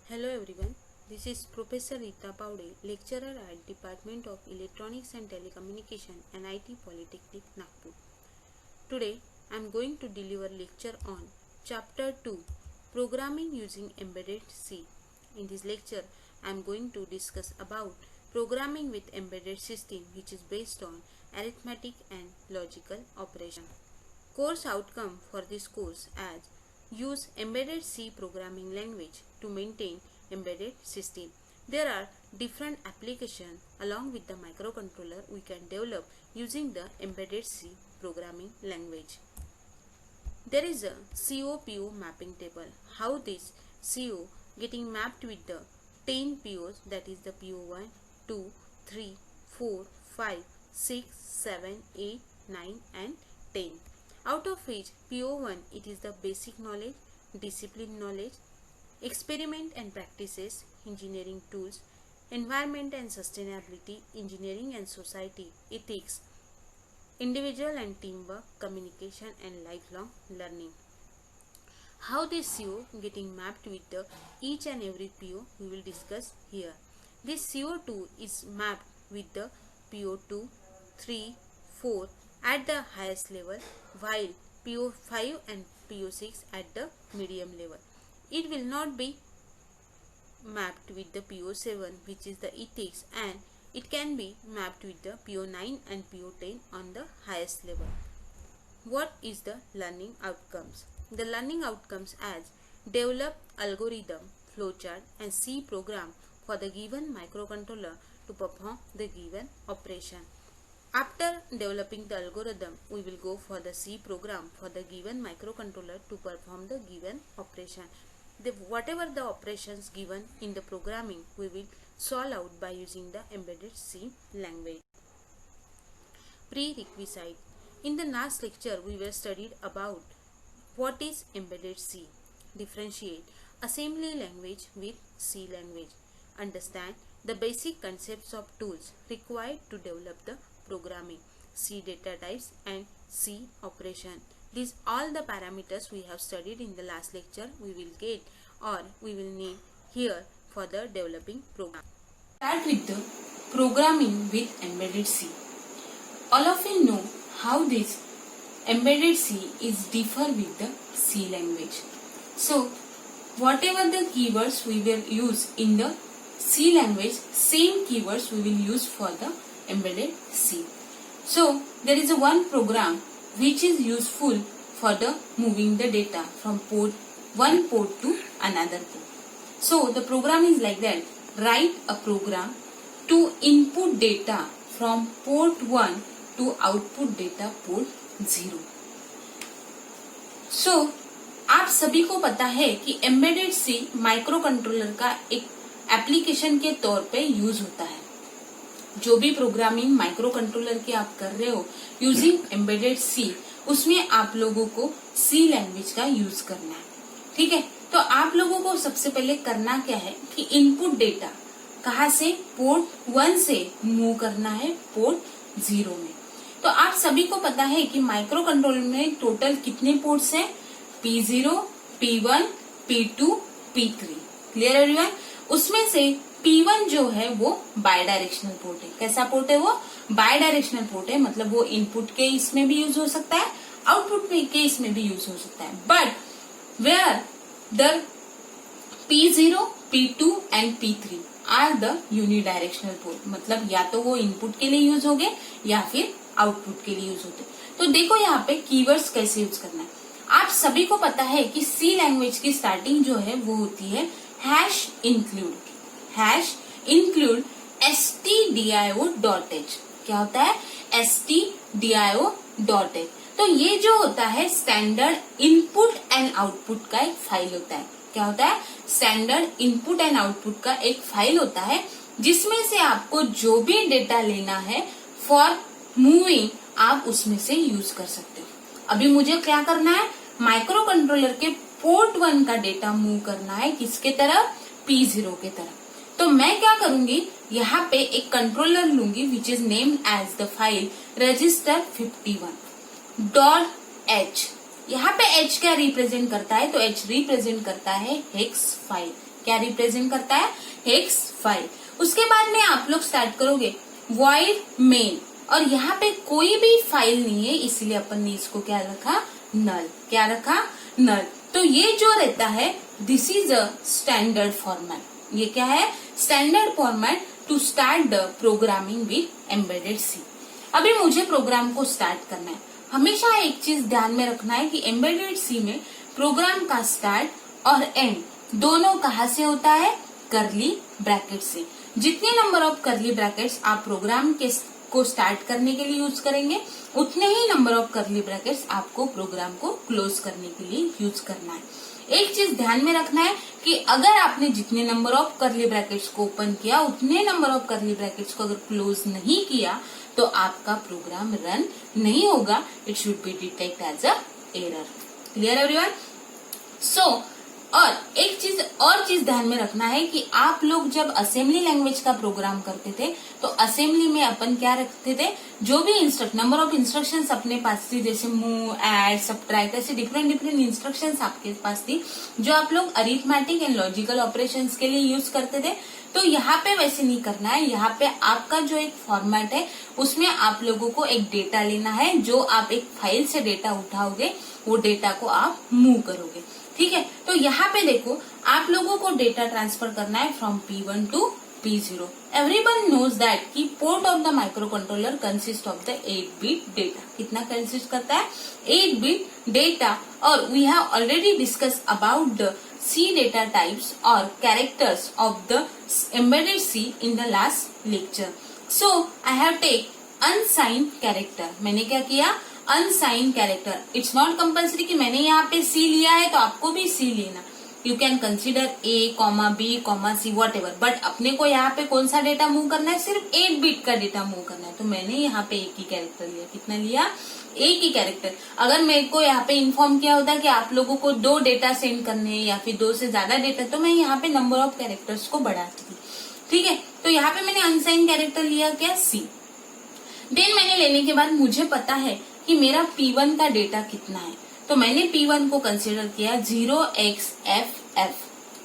Hello everyone, this is Professor Rita Paude, lecturer at Department of Electronics and Telecommunication, NIT Polytechnic, Nagpur. Today I am going to deliver lecture on Chapter 2, Programming Using Embedded C. In this lecture, I am going to discuss about programming with embedded system, which is based on arithmetic and logical operation. Course outcome for this course as use embedded C programming language to maintain embedded system. There are different applications along with the microcontroller we can develop using the embedded C programming language. There is a CO-PO mapping table. How this CO getting mapped with the 10 POs, that is the PO1, 2, 3, 4, 5, 6, 7, 8, 9 and 10. Out of which PO1 it is the basic knowledge, discipline knowledge, experiment and practices, engineering tools, environment and sustainability, engineering and society, ethics, individual and teamwork, communication and lifelong learning. How this CO getting mapped with the each and every PO we will discuss here. This CO2 is mapped with the PO2, 3, 4 at the highest level, while PO5 and PO6 at the medium level. It will not be mapped with the PO7, which is the ethics, and it can be mapped with the PO9 and PO10 on the highest level. What is the learning outcomes? The learning outcomes as develop algorithm, flowchart and C program for the given microcontroller to perform the given operation. After developing the algorithm, we will go for the C program for the given microcontroller to perform the given operation. Whatever the operations given in the programming, we will solve out by using the embedded C language. Prerequisite. In the last lecture, we were studied about what is embedded C. Differentiate assembly language with C language. Understand the basic concepts of tools required to develop the programming, C data types and C operation. These all the parameters we have studied in the last lecture we will get or we will need here for the developing program. Start with the programming with embedded C. All of you know how this embedded C is differ with the C language. So whatever the keywords we will use in the C language, same keywords we will use for the embedded C. So there is a one program which is useful for the moving the data from one port to another port. So the program is like that. Write a program to input data from port 1 to output data port 0. So आप सभी को पता है कि embedded सी micro controller का एक application के तौर पे यूज होता है. जो भी प्रोग्रामिंग माइक्रो कंट्रोलर की आप कर रहे हो यूजिंग एम्बेडेड सी, उसमें आप लोगों को सी लैंग्वेज का यूज करना है. ठीक है, तो आप लोगों को सबसे पहले करना क्या है कि इनपुट डेटा कहाँ से पोर्ट 1 से मूव करना है पोर्ट 0 में. तो आप सभी को पता है कि माइक्रो कंट्रोलर में टोटल कितने पोर्ट्स हैं? P0, P1, P2, P3. Clear everyone? उसमें से P1 जो है वो बाय डायरेक्शनल पोर्ट है. कैसा पोर्ट है वो? बाय डायरेक्शनल पोर्ट है. मतलब वो इनपुट के इसमें भी यूज हो सकता है, आउटपुट के इसमें भी यूज हो सकता है. But where the P0, P2 and P3 are the unidirectional port. मतलब या तो वो इनपुट के लिए यूज होंगे या फिर आउटपुट के लिए यूज होते. तो देखो यहाँ पे कीवर्ड्स कैसे यूज करना है. आप सभी को पता है कि सी लैंग्वेज की स्टार्टिंग जो है वो होती है हैश इंक्लूड stdio.h. क्या होता है? stdio.h. तो ये जो होता है स्टैंडर्ड इनपुट एंड आउटपुट का एक फाइल होता है. क्या होता है? स्टैंडर्ड इनपुट एंड आउटपुट का एक फाइल होता है जिसमें से आपको जो भी डेटा लेना है फॉर मूविंग आप उसमें से यूज कर सकते हो. अभी मुझे क्या करना है? माइक्रो कंट्रोलर के पोर्ट 1 का डेटा मूव करना है. किसके तरफ? P0 के तरफ. तो मैं क्या करूंगी, यहाँ पे एक कंट्रोलर लूंगी which is named as the file register 51.h. यहाँ पे h क्या रिप्रेजेंट करता है? तो h रिप्रेजेंट करता है हेक्स फाइल. क्या रिप्रेजेंट करता है, हेक्स फाइल। उसके बाद में आप लोग स्टार्ट करोगे वॉइड मेन, और यहाँ पे कोई भी फाइल नहीं है, इसलिए अपन ने इसको क्या रखा, नल। क्या रखा, नल। तो ये जो रहता है this is a standard format. ये क्या है, standard format to start the programming with embedded C. अभी मुझे प्रोग्राम को स्टार्ट करना है। हमेशा एक चीज ध्यान में रखना है कि एम्बेडेड सी में प्रोग्राम का स्टार्ट और एंड दोनों कहाँ से होता है, करली ब्रैकेट से। जितने नंबर ऑफ करली ब्रैकेट्स आप प्रोग्राम को स्टार्ट करने के लिए यूज करेंगे, उतने ही नंबर ऑफ करली ब्रैकेट्स आपको प्रोग्राम को क्लोज करने के लिए यूज करना है। एक चीज ध्यान में रखना है कि अगर आपने जितने नंबर ऑफ करली ब्रैकेट्स को ओपन किया, उतने नंबर ऑफ करली ब्रैकेट्स को अगर क्लोज नहीं किया तो आपका प्रोग्राम रन नहीं होगा। It should be detect as a error. Clear everyone? So और एक चीज ध्यान में रखना है कि आप लोग जब असेंबली लैंग्वेज का प्रोग्राम करते थे तो असेंबली में अपन क्या रखते थे, जो भी नंबर ऑफ इंस्ट्रक्शंस अपने पास थी, जैसे मूव, ऐड, सब्ट्रैक्ट, ऐसे डिफरेंट इंस्ट्रक्शंस आपके पास थी जो आप लोग अरिथमेटिक एंड लॉजिकल ऑपरेशंस के लिए यूज करते थे। तो यहाँ पे वैसे नहीं करना है। यहाँ पे आपका जो एक फॉर्मेट है उसमें आप लोगों को एक डेटा लेना है, जो आप एक फाइल से डेटा उठाओगे वो डेटा को आप मूव करोगे। ठीक है, तो यहाँ पे देखो आप लोगों को डेटा ट्रांसफर करना है from P1 to P0। Everyone knows that कि port of the micro controller consist of the 8-bit data. कितना कंसिस्ट करता है, 8-bit डेटा। और we have already discuss about the C data types or characters of the embedded C in the last lecture. So I have take unsigned character. मैंने क्या किया, unsigned character. It's not compulsory कि मैंने यहाँ पे C लिया है तो आपको भी C लेना। You can consider A, B, C, whatever. But अपने को यहाँ पे कौन सा डेटा मूव करना है, सिर्फ 8-bit का डेटा मूव करना है। तो मैंने यहाँ पे एक ही कैरेक्टर लिया। कितना लिया, एक ही कैरेक्टर। अगर मेरे को यहाँ पे इन्फॉर्म किया होता कि आप लोगों को 2 डेटा सेंड करने हैं या फिर 2 से ज्यादा डेटा, तो मैं यहाँ पे नंबर ऑफ कैरेक्टर्स को बढ़ाती थी। ठीक है, तो यहाँ पे मैंने अनसाइन कैरेक्टर लिया क्या, C। देन मैंने लेने के बाद मुझे पता है कि मेरा P1 का डेटा कितना है, तो मैंने P1 को कंसिडर किया 0xFF।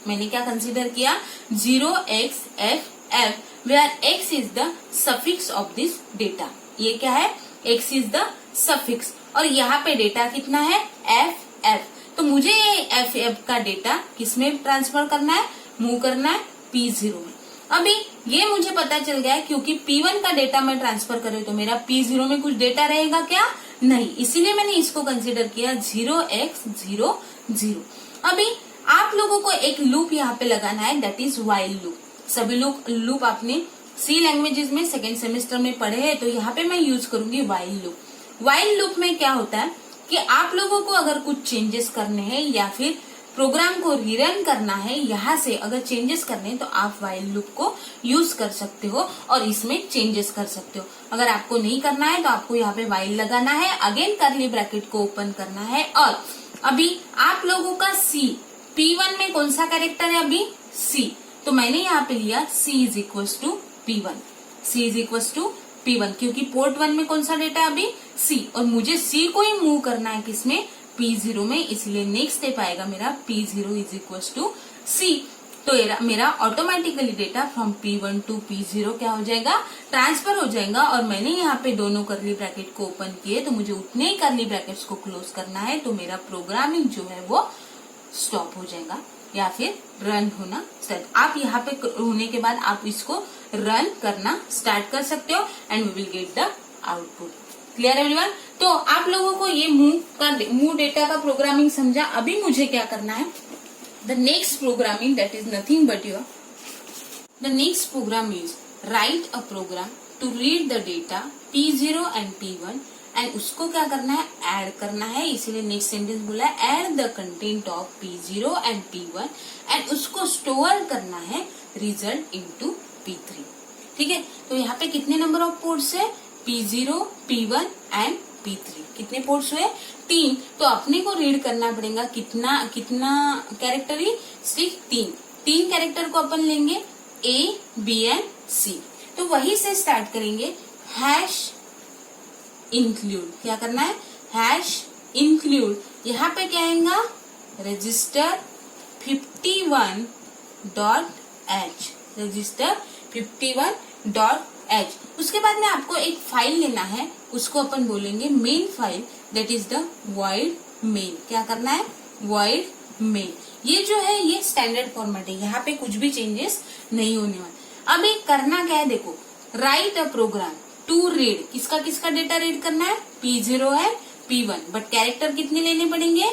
मैंने क्या कंसिडर किया, 0xFF, where x is the suffix of this data. ये क्या है, x इज द सफिक्स, और यहाँ पे डेटा कितना है, FF। तो मुझे ये FF का डेटा किसमें ट्रांसफर करना है, मूव करना है P0 में। अभी ये मुझे पता चल गया है क्योंकि P1 का डेटा मैं ट्रांसफर करूँ तो मेरा P0 में कुछ डेटा रहेगा क्या, नहीं, इसीलिए मैंने इसको कंसिडर किया 0x00। अभी आप लोगों को एक लूप यहाँ पे लगाना है, दैट इज व्हाइल लूप। सभी लोग लूप आपने C लैंग्वेजेस में सेकेंड सेमेस्टर में पढ़े हैं, तो यहाँ पे मैं यूज करूंगी व्हाइल लूप। व्हाइल लूप में क्या होता है कि आप लोगों को अगर कुछ चेंजेस करने हैं या फिर प्रोग्राम को रीरन करना है, यहाँ से अगर चेंजेस करने हैं तो आप व्हाइल लूप को यूज कर सकते हो और इसमें चेंजेस कर सकते हो। अगर आपको नहीं करना है तो आपको यहाँ पे व्हाइल लगाना है, अगेन करली ब्रैकेट को ओपन करना है। और अभी आप लोगों का C, P1 में कौन सा कैरेक्टर है अभी, C, तो मैंने यहाँ पे लिया C is equal to P1। C is equal to P1 क्योंकि पोर्ट 1 में कौन सा डेटा है अभी, C, और मुझे C को ही मूव करना है किसमें, P0 में, इसलिए नेक्स्ट स्टेप आएगा मेरा P0 is equal to C। तो मेरा automatically data from P1 to P0 क्या हो जाएगा, ट्रांसफर हो जाएगा। और मैंने यहाँ पे दोनों करली ब्रैकेट को ओपन किए तो मुझे उतने ही करली ब्रैकेट्स को क्लोज करना है, तो मेरा प्रोग्रामिंग जो है वो स्टॉप हो जाएगा या फिर रन होना स्टार्ट। आप यहाँ पे होने के बाद आप इसको रन करना स्टार्ट कर सकते हो and we will get the output. Clear everyone? तो आप लोगों को ये मूव डेटा का प्रोग्रामिंग समझा। अभी मुझे क्या करना है, the next programming that is nothing but the next program is write a program to read the data P0 and P1 and उसको क्या करना है, ऐड करना है। इसीलिए नेक्स्ट सेंटेंस बोला है add the content of P0 and P1 and उसको स्टोर करना है रिजल्ट इनटू P3। ठीक है, तो यहाँ पे कितने नंबर ऑफ पोर्ट्स है, P0, P1 एंड P3। कितने पोर्ट्स हुए, 3। तो अपने को रीड करना पड़ेगा कितना कैरेक्टर ही, सिर्फ 3 कैरेक्टर को अपन लेंगे A, B एंड C। तो वही से स्टार्ट करेंगे हैश इंक्लूड। क्या करना है, हैश इंक्लूड। यहाँ पे क्या आएगा, रजिस्टर 51 51.h, रजिस्टर 51.h। उसके बाद में आपको एक फाइल लेना है, उसको अपन बोलेंगे main file, that is the void main। क्या करना है? void main। ये जो है ये स्टैंडर्ड फॉर्मेट है, यहाँ पे कुछ भी चेंजेस नहीं होने वाले। अब एक करना क्या है, देखो, write a program to read, किसका किसका डेटा रीड करना है? P0 and P1, but character कितने लेने पड़ेंगे?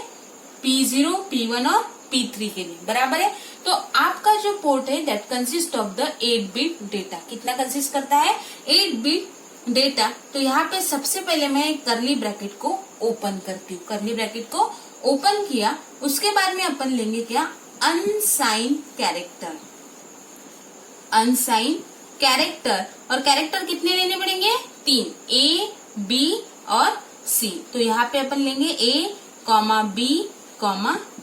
P0, P1 और P3 के लिए, बराबर है। तो आपका जो पोर्ट है that consist of the 8 bit data. कितना कंसिस्ट करता है? 8 बिट डेटा। तो यहाँ पे सबसे पहले मैं कर्ली ब्रैकेट को ओपन करती हूँ। कर्ली ब्रैकेट को ओपन किया, उसके बाद में अपन लेंगे क्या? अनसाइन कैरेक्टर। अनसाइन कैरेक्टर, और कैरेक्टर कितने लेने पड़ेंगे? 3, A, B और C। तो यहाँ पे अपन लेंगे A, B,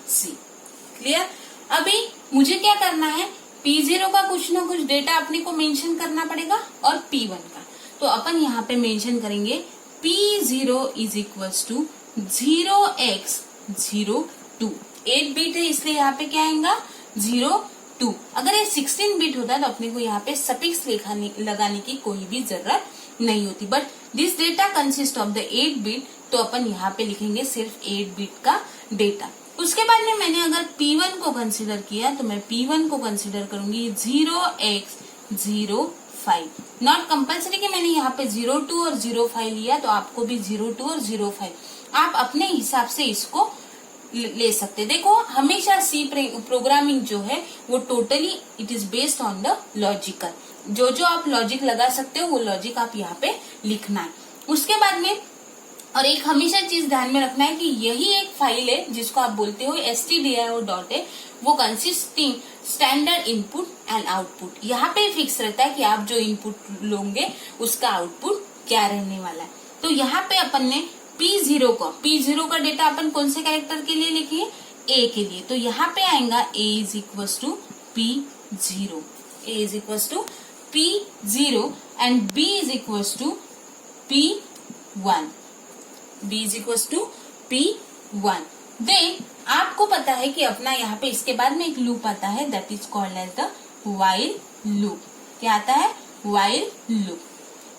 C। क्लियर? अभी मुझे क्या करना है? P0 का कुछ ना कुछ डेटा अपने को मेंशन करना पड़ेगा और P1 का। तो अपन यहाँ पे मेंशन करेंगे P0 is equals to 0x02। 8 bit है इसलिए यहाँ पे क्या आएगा? 02। अगर ये 16 बिट होता तो अपने को यहाँ पे सफिक्स लगाने की कोई भी जरूरत नहीं होती, but this data consist of the 8 bit, तो अपन यहाँ पे लिखेंगे सिर्फ 8 बिट का डेटा। उसके बाद में मैंने अगर P1 को कंसिडर किया तो मैं P1 को कंसिडर करूंगी 0x05। नॉट कंपल्सरी कि मैंने यहाँ पे 02 और 05 लिया, तो आपको भी 02 और 05 आप अपने हिसाब से इसको ले सकते। देखो, हमेशा सी प्रोग्रामिंग जो है वो totally it is based on the logical. जो जो आप लॉजिक लगा सकते हो वो लॉजिक आप यहाँ पे लिखना है। उसके बाद में और एक हमेशा चीज ध्यान में रखना है कि यही एक फाइल है जिसको आप बोलते हो stdio.h, वो consisting standard input and output. यहाँ पे फिक्स रहता है कि आप जो इनपुट लोगे उसका आउटपुट क्या रहने वाला है। तो यहाँ पे अपन ने P0 का डेटा अपन कौन से कैरेक्टर के लिए लिखिए? A के लिए। तो यहाँ पे आएगा A is equals to P0, A is equals to P0 and B is equals to P1, B is equals to P1। Then आपको पता है कि अपना यहाँ पे इसके बाद में एक लूप आता है that is called as the while loop. क्या आता है? While loop.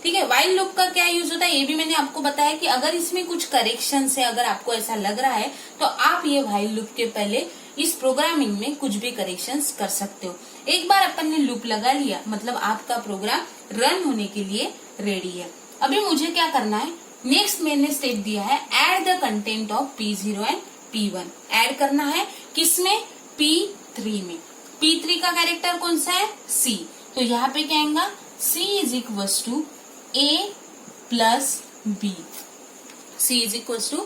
ठीक है, वाइल लूप का क्या यूज होता है ये भी मैंने आपको बताया कि अगर इसमें कुछ करेक्शन है, अगर आपको ऐसा लग रहा है तो आप ये वाइल लूप के पहले इस प्रोग्रामिंग में कुछ भी करेक्शंस कर सकते हो। एक बार अपन ने लूप लगा लिया मतलब आपका प्रोग्राम रन होने के लिए रेडी है। अभी मुझे क्या करना है? नेक्स्ट मैंने स्टेप दिया है add the content of P0 and P1। Add करना है किसमें? P3 में। P3 का कैरेक्टर कौन सा है? C। तो यहाँ पे क्या आएगा? C is equals to A plus B। C is equals to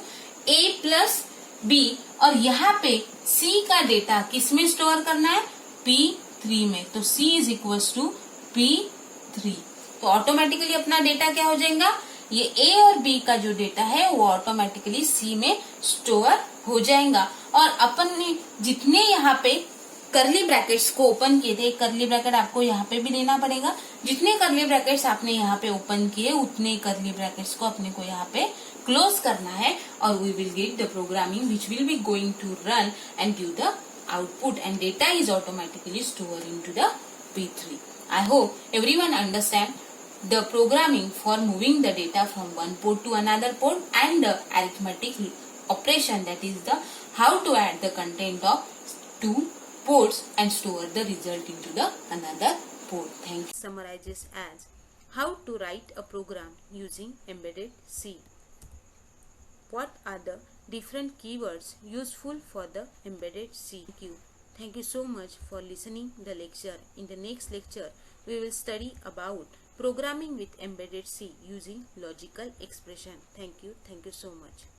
A plus B, और यहाँ पे C का डेटा किसमें स्टोर करना है? P3 में। तो C is equals to P3। तो ऑटोमेटिकली अपना डेटा क्या हो जाएगा? ये A और B का जो डेटा है वो ऑटोमेटिकली C में स्टोर हो जाएगा। और अपन ने जितने यहाँ पे कर्ली ब्रैकेट्स को ओपन किए थे, एक कर्ली ब्रैकेट आपको यहाँ पे भी देना पड़ेगा। जितने कर्ली ब्रैकेट्स आपने यहाँ पे ओपन किए उतने कर्ली ब्रैकेट्स को अपने को यहाँ पे क्लोज करना है, और we will get the programming which will be going to run and give the output and data is automatically store into the P3. I hope everyone understand the programming for moving the data from one port to another port and the arithmetic operation, that is the how to add the content of two ports and store the result into the another port. Thank you. Summarizes as how to write a program using embedded C. What are the different keywords useful for the embedded C? Thank you so much for listening the lecture. In the next lecture, we will study about programming with embedded C using logical expression. Thank you so much.